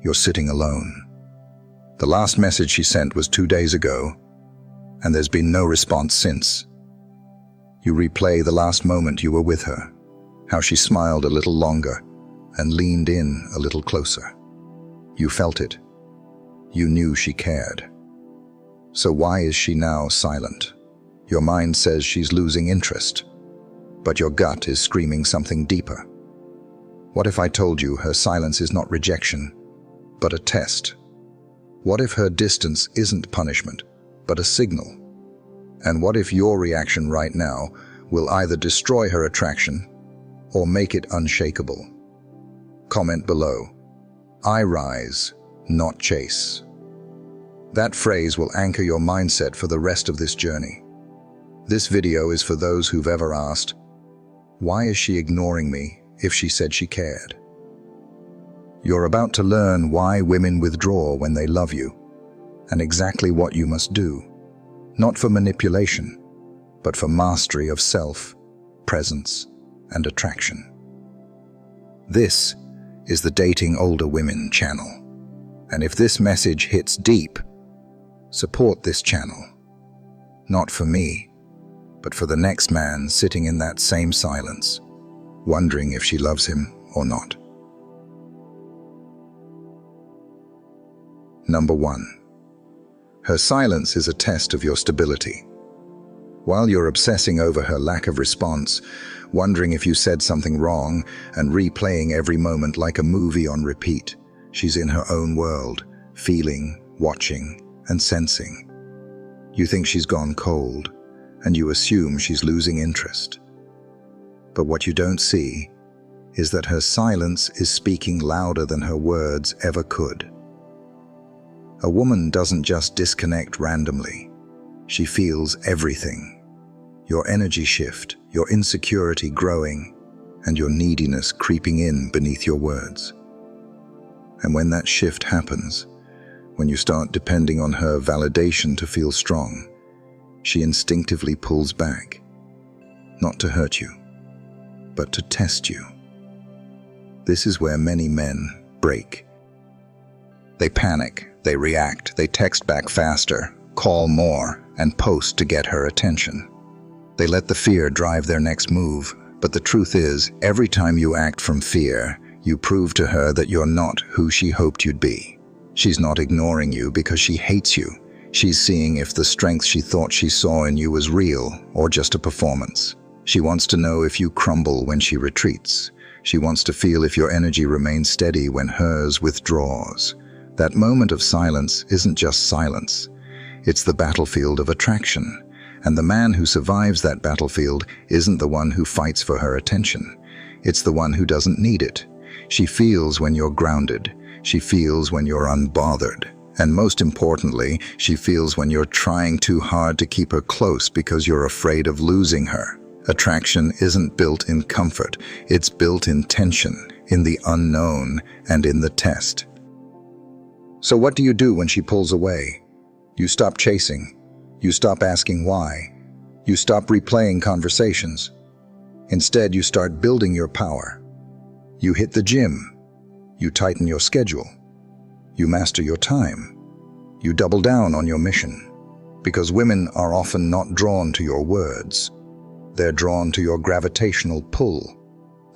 you're sitting alone. The last message she sent was 2 days ago, and there's been no response since. You replay the last moment you were with her, how she smiled a little longer and leaned in a little closer. You felt it. You knew she cared. So why is she now silent? Your mind says she's losing interest, but your gut is screaming something deeper. What if I told you her silence is not rejection, but a test? What if her distance isn't punishment, but a signal? And what if your reaction right now will either destroy her attraction or make it unshakable? Comment below. I rise, not chase. That phrase will anchor your mindset for the rest of this journey. This video is for those who've ever asked, why is she ignoring me if she said she cared? You're about to learn why women withdraw when they love you, and exactly what you must do, not for manipulation, but for mastery of self, presence, and attraction. This is the Dating Older Women channel, and if this message hits deep, support this channel. Not for me, but for the next man sitting in that same silence, wondering if she loves him or not. Number 1. Her silence is a test of your stability. While you're obsessing over her lack of response, wondering if you said something wrong, and replaying every moment like a movie on repeat, she's in her own world, feeling, watching, and sensing. You think she's gone cold, and you assume she's losing interest. But what you don't see is that her silence is speaking louder than her words ever could. A woman doesn't just disconnect randomly. She feels everything. Your energy shift, your insecurity growing, and your neediness creeping in beneath your words. And when that shift happens, when you start depending on her validation to feel strong, she instinctively pulls back, not to hurt you, but to test you. This is where many men break. They panic, they react, they text back faster, call more, and post to get her attention. They let the fear drive their next move, but the truth is, every time you act from fear, you prove to her that you're not who she hoped you'd be. She's not ignoring you because she hates you. She's seeing if the strength she thought she saw in you was real or just a performance. She wants to know if you crumble when she retreats. She wants to feel if your energy remains steady when hers withdraws. That moment of silence isn't just silence. It's the battlefield of attraction. And the man who survives that battlefield isn't the one who fights for her attention. It's the one who doesn't need it. She feels when you're grounded. She feels when you're unbothered. And most importantly, she feels when you're trying too hard to keep her close because you're afraid of losing her. Attraction isn't built in comfort. It's built in tension, in the unknown, and in the test. So what do you do when she pulls away? You stop chasing. You stop asking why. You stop replaying conversations. Instead, you start building your power. You hit the gym. You tighten your schedule. You master your time. You double down on your mission. Because women are often not drawn to your words. They're drawn to your gravitational pull.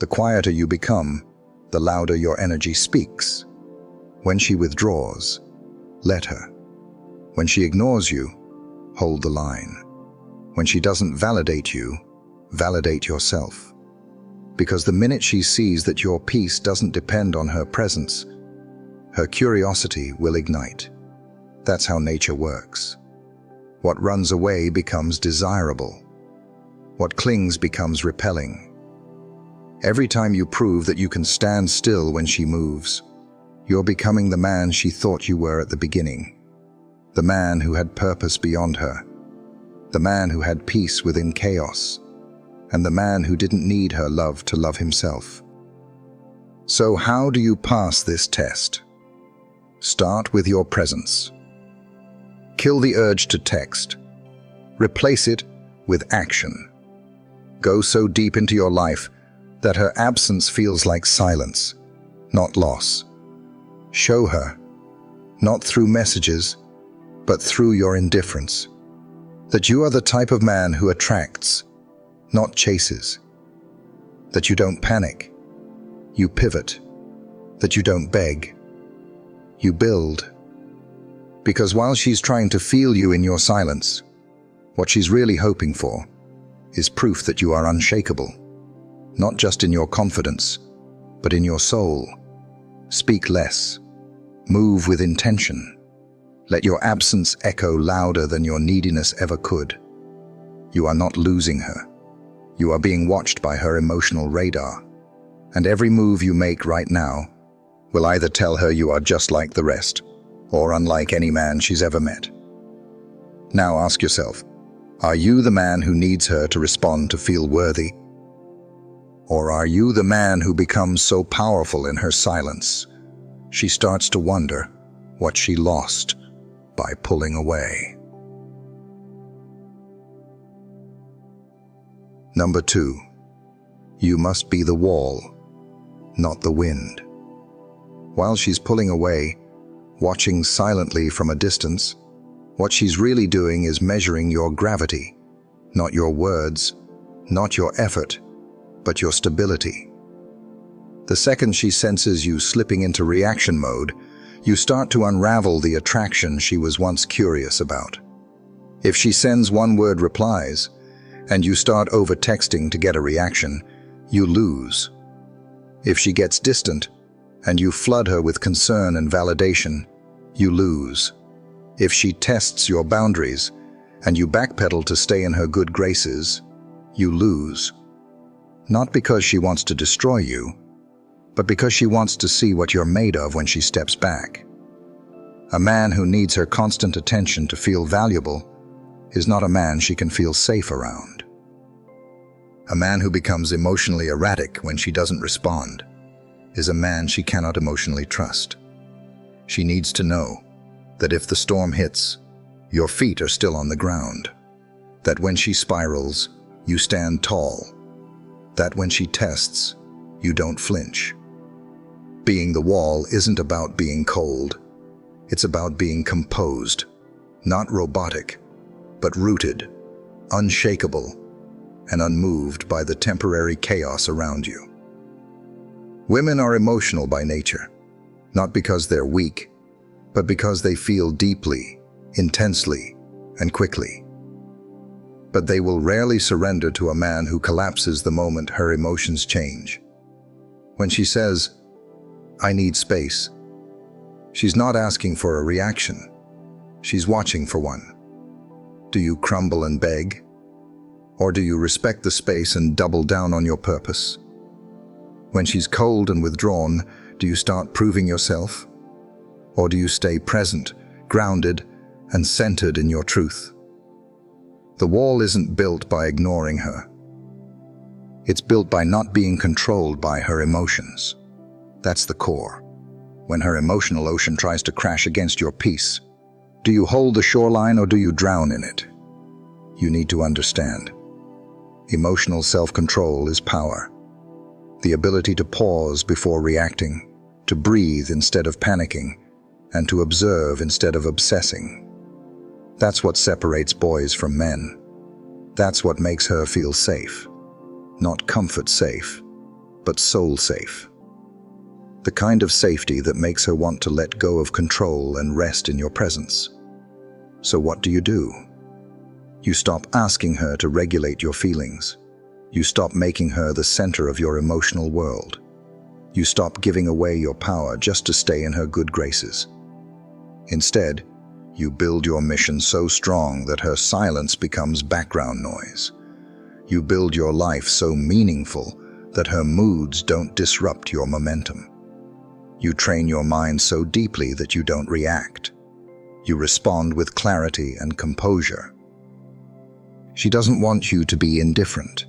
The quieter you become, the louder your energy speaks. When she withdraws, let her. When she ignores you, hold the line. When she doesn't validate you, validate yourself. Because the minute she sees that your peace doesn't depend on her presence, her curiosity will ignite. That's how nature works. What runs away becomes desirable. What clings becomes repelling. Every time you prove that you can stand still when she moves, you're becoming the man she thought you were at the beginning. The man who had purpose beyond her. The man who had peace within chaos. And the man who didn't need her love to love himself. So how do you pass this test? Start with your presence. Kill the urge to text. Replace it with action. Go so deep into your life that her absence feels like silence, not loss. Show her, not through messages, but through your indifference, that you are the type of man who attracts, not chases. That you don't panic, you pivot. That you don't beg, you build. Because while she's trying to feel you in your silence, what she's really hoping for is proof that you are unshakable, not just in your confidence, but in your soul. Speak less, move with intention. Let your absence echo louder than your neediness ever could. You are not losing her. You are being watched by her emotional radar, and every move you make right now will either tell her you are just like the rest, or unlike any man she's ever met. Now ask yourself, are you the man who needs her to respond to feel worthy? Or are you the man who becomes so powerful in her silence, she starts to wonder what she lost by pulling away? Number 2, you must be the wall, not the wind. While she's pulling away, watching silently from a distance, what she's really doing is measuring your gravity, not your words, not your effort, but your stability. The second she senses you slipping into reaction mode, you start to unravel the attraction she was once curious about. If she sends one-word replies, and you start over-texting to get a reaction, you lose. If she gets distant, and you flood her with concern and validation, you lose. If she tests your boundaries, and you backpedal to stay in her good graces, you lose. Not because she wants to destroy you, but because she wants to see what you're made of when she steps back. A man who needs her constant attention to feel valuable is not a man she can feel safe around. A man who becomes emotionally erratic when she doesn't respond is a man she cannot emotionally trust. She needs to know that if the storm hits, your feet are still on the ground. That when she spirals, you stand tall. That when she tests, you don't flinch. Being the wall isn't about being cold. It's about being composed, not robotic, but rooted, unshakable, and unmoved by the temporary chaos around you. Women are emotional by nature, not because they're weak, but because they feel deeply, intensely, and quickly. But they will rarely surrender to a man who collapses the moment her emotions change. When she says, "I need space," she's not asking for a reaction. She's watching for one. Do you crumble and beg? Or do you respect the space and double down on your purpose? When she's cold and withdrawn, do you start proving yourself? Or do you stay present, grounded, and centered in your truth? The wall isn't built by ignoring her. It's built by not being controlled by her emotions. That's the core. When her emotional ocean tries to crash against your peace, do you hold the shoreline or do you drown in it? You need to understand. Emotional self-control is power. The ability to pause before reacting, to breathe instead of panicking, and to observe instead of obsessing. That's what separates boys from men. That's what makes her feel safe. Not comfort safe, but soul safe. The kind of safety that makes her want to let go of control and rest in your presence. So what do? You stop asking her to regulate your feelings. You stop making her the center of your emotional world. You stop giving away your power just to stay in her good graces. Instead, you build your mission so strong that her silence becomes background noise. You build your life so meaningful that her moods don't disrupt your momentum. You train your mind so deeply that you don't react. You respond with clarity and composure. She doesn't want you to be indifferent.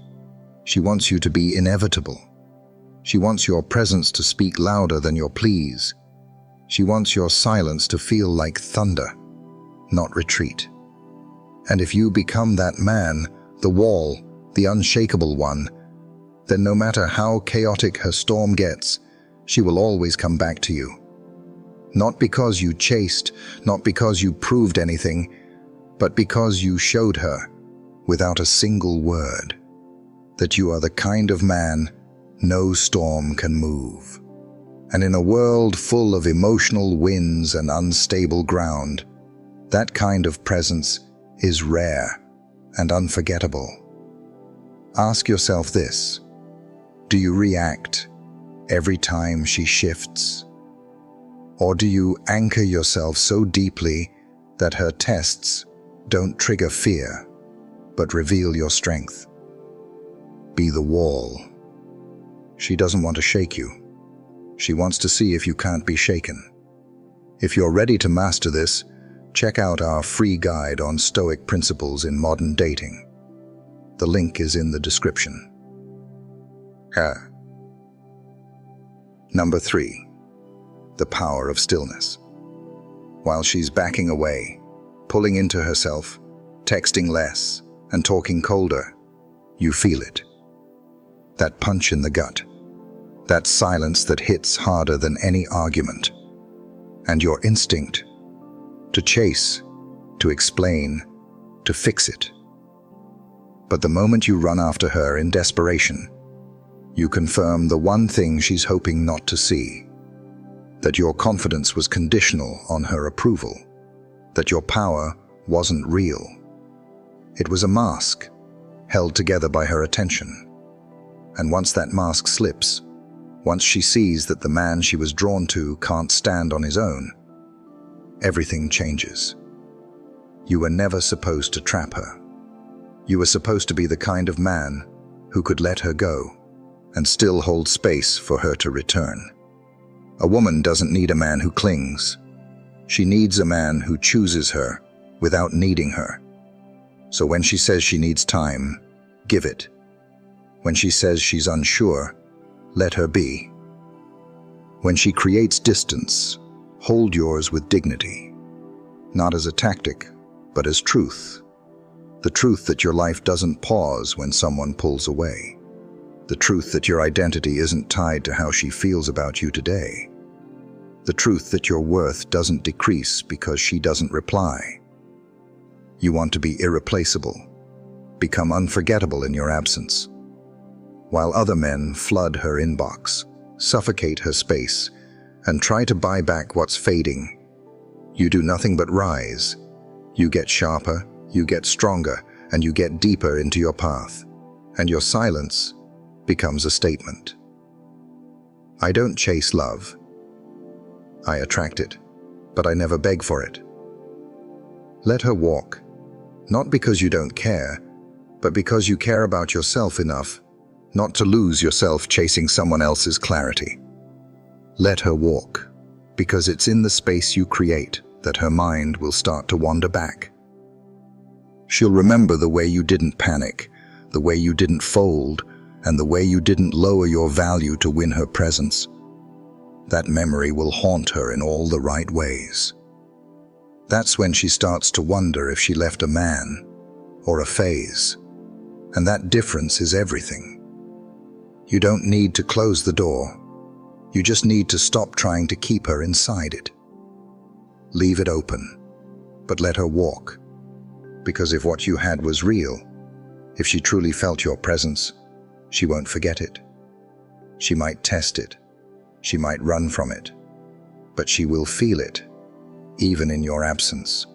She wants you to be inevitable. She wants your presence to speak louder than your pleas. She wants your silence to feel like thunder, not retreat. And if you become that man, the wall, the unshakable one, then no matter how chaotic her storm gets, she will always come back to you. Not because you chased, not because you proved anything, but because you showed her, without a single word, that you are the kind of man no storm can move. And in a world full of emotional winds and unstable ground, that kind of presence is rare and unforgettable. Ask yourself this: do you react every time she shifts? Or do you anchor yourself so deeply that her tests don't trigger fear, but reveal your strength? Be the wall. She doesn't want to shake you. She wants to see if you can't be shaken. If you're ready to master this, check out our free guide on Stoic principles in modern dating. The link is in the description. Number 3. The power of stillness. While she's backing away, pulling into herself, texting less, and talking colder, you feel it. That punch in the gut. That silence that hits harder than any argument. And your instinct to chase, to explain, to fix it. But the moment you run after her in desperation, you confirm the one thing she's hoping not to see: that your confidence was conditional on her approval, that your power wasn't real. It was a mask, held together by her attention. And once that mask slips, once she sees that the man she was drawn to can't stand on his own, everything changes. You were never supposed to trap her. You were supposed to be the kind of man who could let her go and still hold space for her to return. A woman doesn't need a man who clings. She needs a man who chooses her without needing her. So when she says she needs time, give it. When she says she's unsure, let her be. When she creates distance, hold yours with dignity. Not as a tactic, but as truth. The truth that your life doesn't pause when someone pulls away. The truth that your identity isn't tied to how she feels about you today. The truth that your worth doesn't decrease because she doesn't reply. You want to be irreplaceable, become unforgettable in your absence. While other men flood her inbox, suffocate her space, and try to buy back what's fading, you do nothing but rise. You get sharper, you get stronger, and you get deeper into your path. And your silence becomes a statement. I don't chase love. I attract it, but I never beg for it. Let her walk, not because you don't care, but because you care about yourself enough not to lose yourself chasing someone else's clarity. Let her walk, because it's in the space you create that her mind will start to wander back. She'll remember the way you didn't panic, the way you didn't fold, and the way you didn't lower your value to win her presence. That memory will haunt her in all the right ways. That's when she starts to wonder if she left a man or a phase. And that difference is everything. You don't need to close the door. You just need to stop trying to keep her inside it. Leave it open, but let her walk. Because if what you had was real, if she truly felt your presence, she won't forget it. She might test it. She might run from it. But she will feel it, even in your absence.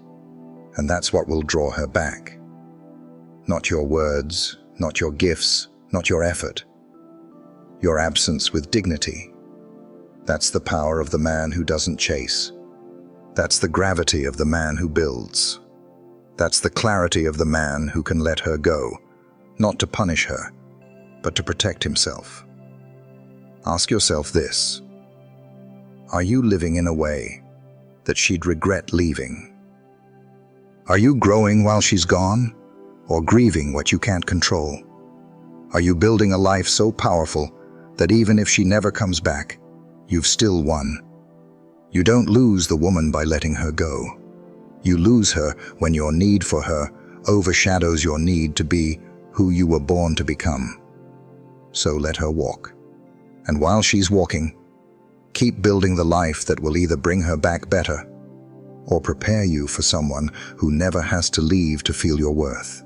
And that's what will draw her back. Not your words, not your gifts, not your effort. Your absence with dignity. That's the power of the man who doesn't chase. That's the gravity of the man who builds. That's the clarity of the man who can let her go, not to punish her, but to protect himself. Ask yourself this: are you living in a way that she'd regret leaving? Are you growing while she's gone, or grieving what you can't control? Are you building a life so powerful that even if she never comes back, you've still won? You don't lose the woman by letting her go. You lose her when your need for her overshadows your need to be who you were born to become. So let her walk. And while she's walking, Keep building the life that will either bring her back better or prepare you for someone who never has to leave to feel your worth.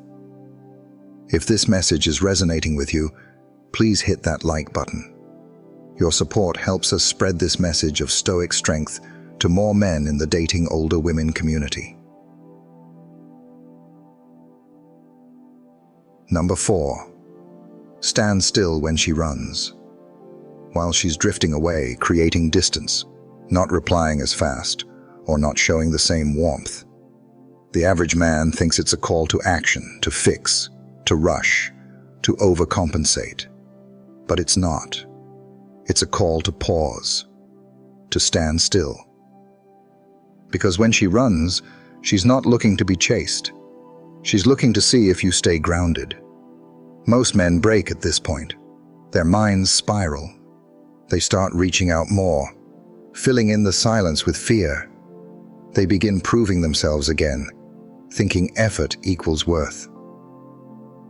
If this message is resonating with you, please hit that like button. Your support helps us spread this message of stoic strength to more men in the dating older women community. Number 4. Stand still when she runs. While she's drifting away, creating distance, not replying as fast, or not showing the same warmth. The average man thinks it's a call to action, to fix, to rush, to overcompensate. But it's not. It's a call to pause, to stand still. Because when she runs, she's not looking to be chased. She's looking to see if you stay grounded. Most men break at this point. Their minds spiral. They start reaching out more, filling in the silence with fear. They begin proving themselves again, thinking effort equals worth.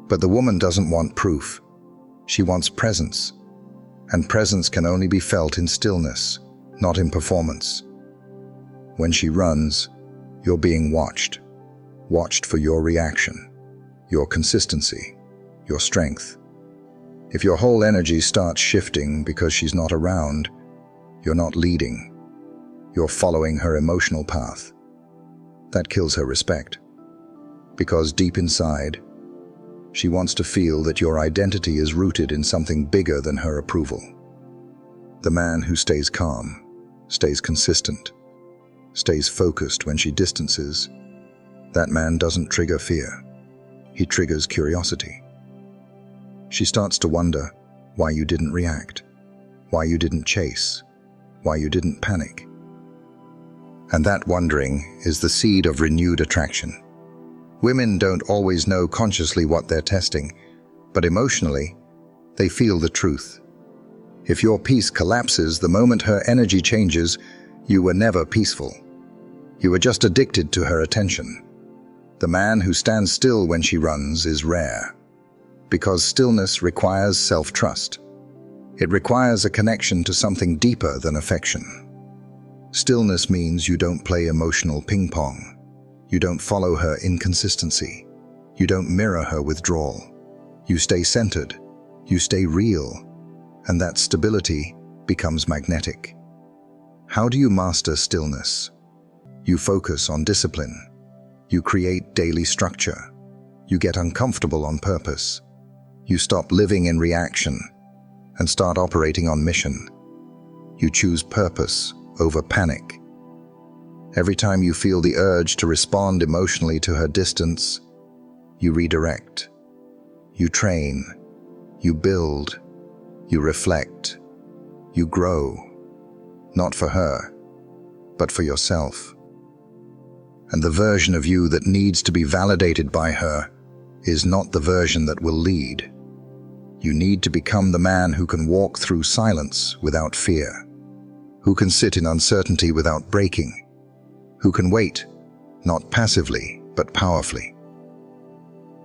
But the woman doesn't want proof. She wants presence. And presence can only be felt in stillness, not in performance. When she runs, you're being watched. Watched for your reaction, your consistency, your strength. If your whole energy starts shifting because she's not around, you're not leading. You're following her emotional path. That kills her respect. Because deep inside, she wants to feel that your identity is rooted in something bigger than her approval. The man who stays calm, stays consistent, stays focused when she distances, that man doesn't trigger fear. He triggers curiosity. She starts to wonder why you didn't react, why you didn't chase, why you didn't panic. And that wondering is the seed of renewed attraction. Women don't always know consciously what they're testing, but emotionally, they feel the truth. If your peace collapses the moment her energy changes, you were never peaceful. You were just addicted to her attention. The man who stands still when she runs is rare, because stillness requires self-trust. It requires a connection to something deeper than affection. Stillness means you don't play emotional ping-pong. You don't follow her inconsistency. You don't mirror her withdrawal. You stay centered. You stay real. And that stability becomes magnetic. How do you master stillness? You focus on discipline. You create daily structure. You get uncomfortable on purpose. You stop living in reaction and start operating on mission. You choose purpose over panic. Every time you feel the urge to respond emotionally to her distance, you redirect. You train. You build. You reflect. You grow. Not for her, but for yourself. And the version of you that needs to be validated by her is not the version that will lead. You need to become the man who can walk through silence without fear, who can sit in uncertainty without breaking, who can wait, not passively, but powerfully.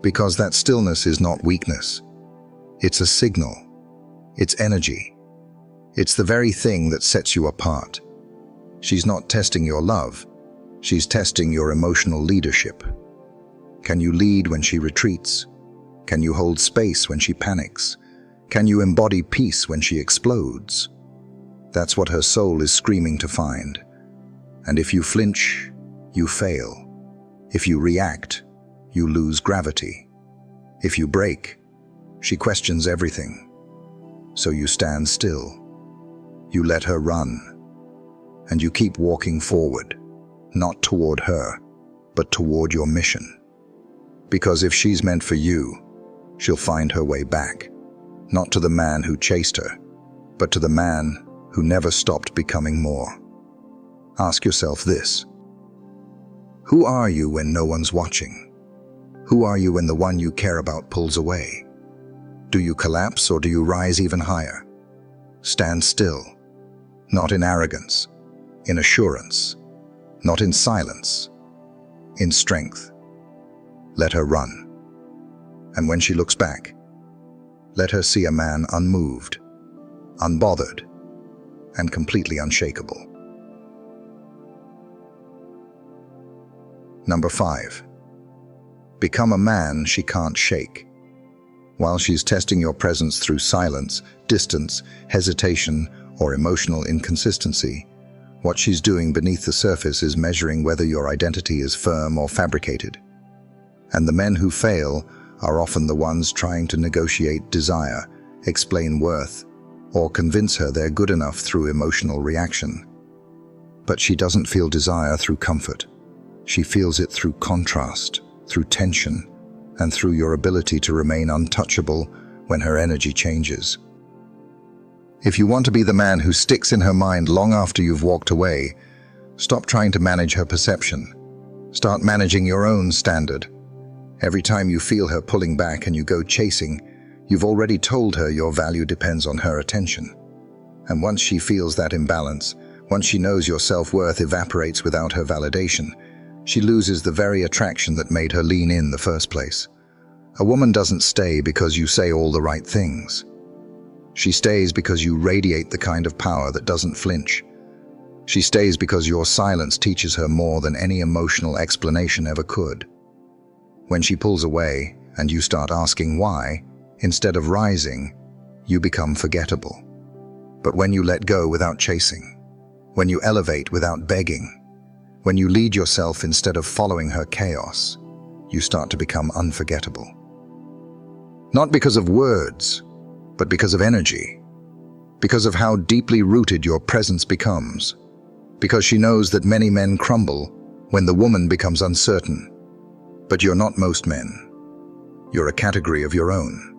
Because that stillness is not weakness. It's a signal. It's energy. It's the very thing that sets you apart. She's not testing your love. She's testing your emotional leadership. Can you lead when she retreats? Can you hold space when she panics? Can you embody peace when she explodes? That's what her soul is screaming to find. And if you flinch, you fail. If you react, you lose gravity. If you break, she questions everything. So you stand still. You let her run. And you keep walking forward, not toward her, but toward your mission. Because if she's meant for you, she'll find her way back, not to the man who chased her, but to the man who never stopped becoming more. Ask yourself this: who are you when no one's watching? Who are you when the one you care about pulls away? Do you collapse or do you rise even higher? Stand still, not in arrogance, in assurance, not in silence, in strength. Let her run. And when she looks back, let her see a man unmoved, unbothered, and completely unshakable. Number 5. Become a man she can't shake. While she's testing your presence through silence, distance, hesitation, or emotional inconsistency, what she's doing beneath the surface is measuring whether your identity is firm or fabricated. And the men who fail are often the ones trying to negotiate desire, explain worth, or convince her they're good enough through emotional reaction. But she doesn't feel desire through comfort. She feels it through contrast, through tension, and through your ability to remain untouchable when her energy changes. If you want to be the man who sticks in her mind long after you've walked away, stop trying to manage her perception. Start managing your own standard. Every time you feel her pulling back and you go chasing, you've already told her your value depends on her attention. And once she feels that imbalance, once she knows your self-worth evaporates without her validation, she loses the very attraction that made her lean in the first place. A woman doesn't stay because you say all the right things. She stays because you radiate the kind of power that doesn't flinch. She stays because your silence teaches her more than any emotional explanation ever could. When she pulls away and you start asking why, instead of rising, you become forgettable. But when you let go without chasing, when you elevate without begging, when you lead yourself instead of following her chaos, you start to become unforgettable. Not because of words, but because of energy, because of how deeply rooted your presence becomes, because she knows that many men crumble when the woman becomes uncertain. But you're not most men. You're a category of your own.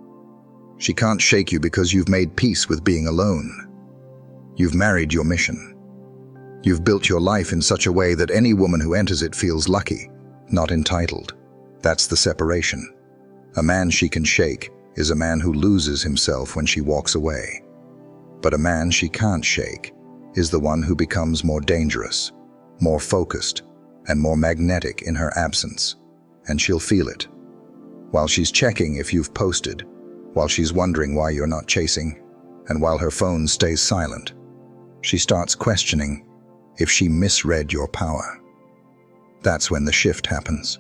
She can't shake you because you've made peace with being alone. You've married your mission. You've built your life in such a way that any woman who enters it feels lucky, not entitled. That's the separation. A man she can shake is a man who loses himself when she walks away. But a man she can't shake is the one who becomes more dangerous, more focused, and more magnetic in her absence. And she'll feel it. While she's checking if you've posted, while she's wondering why you're not chasing, and while her phone stays silent, she starts questioning if she misread your power. That's when the shift happens.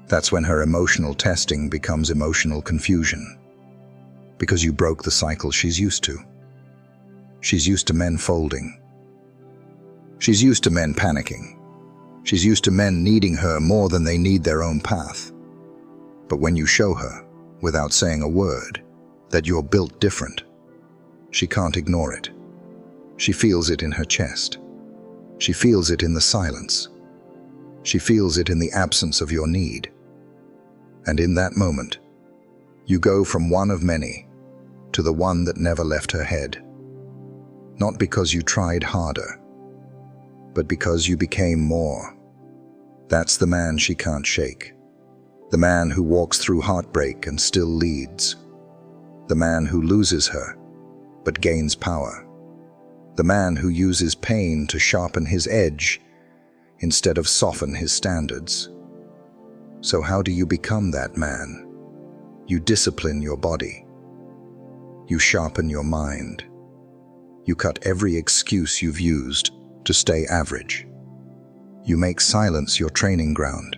That's when her emotional testing becomes emotional confusion. Because you broke the cycle she's used to. She's used to men folding. She's used to men panicking. She's used to men needing her more than they need their own path. But when you show her, without saying a word, that you're built different, she can't ignore it. She feels it in her chest. She feels it in the silence. She feels it in the absence of your need. And in that moment, you go from one of many to the one that never left her head. Not because you tried harder, but because you became more. That's the man she can't shake. The man who walks through heartbreak and still leads. The man who loses her, but gains power. The man who uses pain to sharpen his edge instead of soften his standards. So how do you become that man? You discipline your body. You sharpen your mind. You cut every excuse you've used to stay average. You make silence your training ground.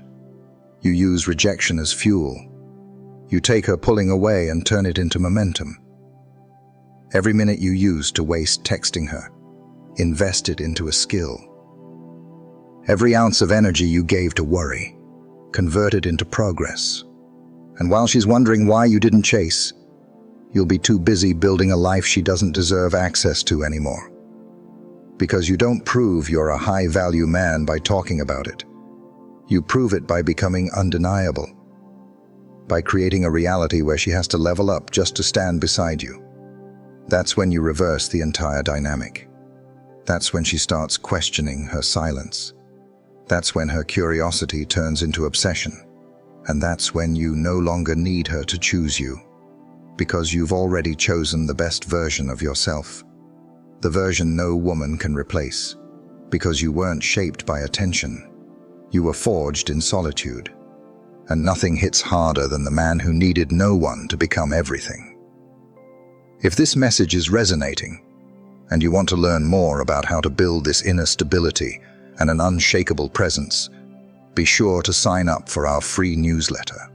You use rejection as fuel. You take her pulling away and turn it into momentum. Every minute you used to waste texting her, invest it into a skill. Every ounce of energy you gave to worry, convert it into progress. And while she's wondering why you didn't chase, you'll be too busy building a life she doesn't deserve access to anymore. Because you don't prove you're a high-value man by talking about it. You prove it by becoming undeniable, by creating a reality where she has to level up just to stand beside you. That's when you reverse the entire dynamic. That's when she starts questioning her silence. That's when her curiosity turns into obsession. And that's when you no longer need her to choose you, because you've already chosen the best version of yourself. The version no woman can replace, because you weren't shaped by attention. You were forged in solitude. And nothing hits harder than the man who needed no one to become everything. If this message is resonating, and you want to learn more about how to build this inner stability and an unshakable presence, be sure to sign up for our free newsletter.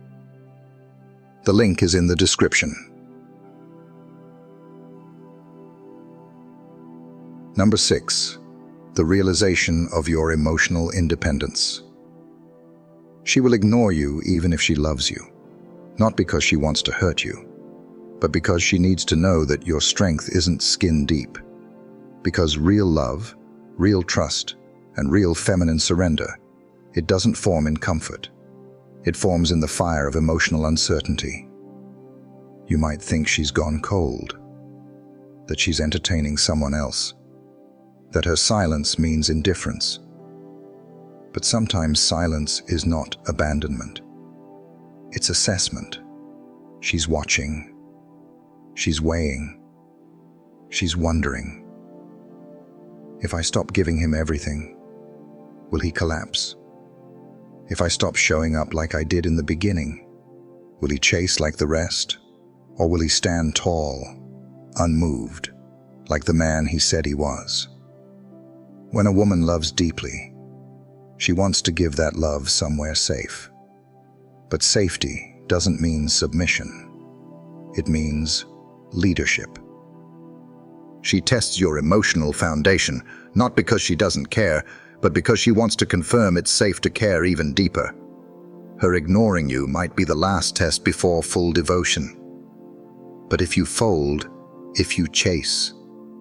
The link is in the description. Number 6. The realization of your emotional independence. She will ignore you even if she loves you, not because she wants to hurt you, but because she needs to know that your strength isn't skin deep. Because real love, real trust, and real feminine surrender, it doesn't form in comfort. It forms in the fire of emotional uncertainty. You might think she's gone cold, that she's entertaining someone else, that her silence means indifference. But sometimes silence is not abandonment. It's assessment. She's watching. She's weighing. She's wondering. If I stop giving him everything, will he collapse? If I stop showing up like I did in the beginning, will he chase like the rest? Or will he stand tall, unmoved, like the man he said he was? When a woman loves deeply, she wants to give that love somewhere safe. But safety doesn't mean submission. It means leadership. She tests your emotional foundation, not because she doesn't care, but because she wants to confirm it's safe to care even deeper. Her ignoring you might be the last test before full devotion. But if you fold, if you chase,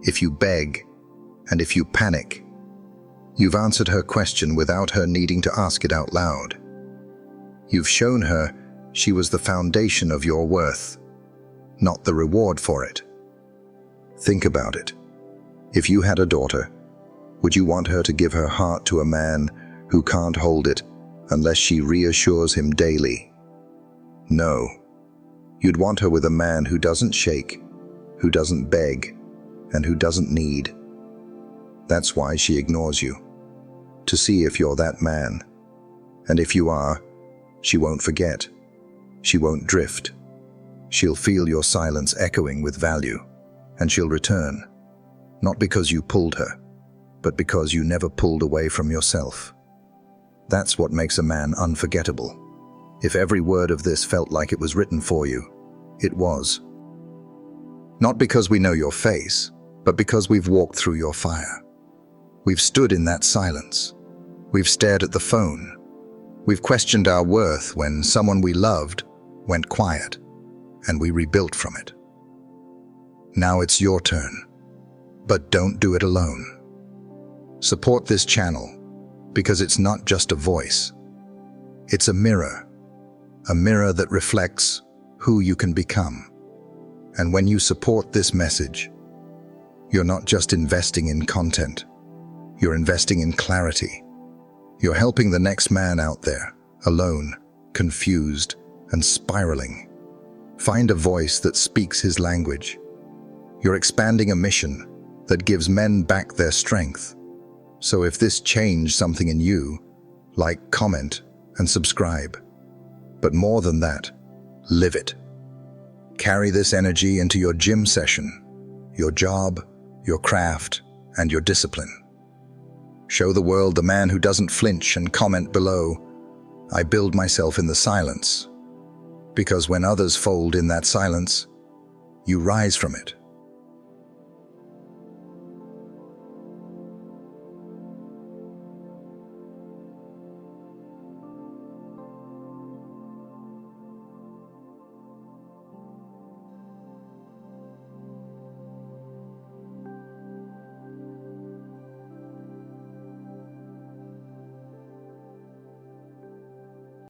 if you beg, and if you panic, you've answered her question without her needing to ask it out loud. You've shown her she was the foundation of your worth, not the reward for it. Think about it. If you had a daughter, would you want her to give her heart to a man who can't hold it unless she reassures him daily? No. You'd want her with a man who doesn't shake, who doesn't beg, and who doesn't need. That's why she ignores you, to see if you're that man. And if you are, she won't forget. She won't drift. She'll feel your silence echoing with value, and she'll return, not because you pulled her, but because you never pulled away from yourself. That's what makes a man unforgettable. If every word of this felt like it was written for you, it was. Not because we know your face, but because we've walked through your fire. We've stood in that silence. We've stared at the phone. We've questioned our worth when someone we loved went quiet, and we rebuilt from it. Now it's your turn, but don't do it alone. Support this channel, because it's not just a voice. It's a mirror that reflects who you can become. And when you support this message, you're not just investing in content, you're investing in clarity. You're helping the next man out there, alone, confused, and spiraling, find a voice that speaks his language. You're expanding a mission that gives men back their strength. So if this changed something in you, like, comment, and subscribe. But more than that, live it. Carry this energy into your gym session, your job, your craft, and your discipline. Show the world the man who doesn't flinch and comment below, "I build myself in the silence." Because when others fold in that silence, you rise from it.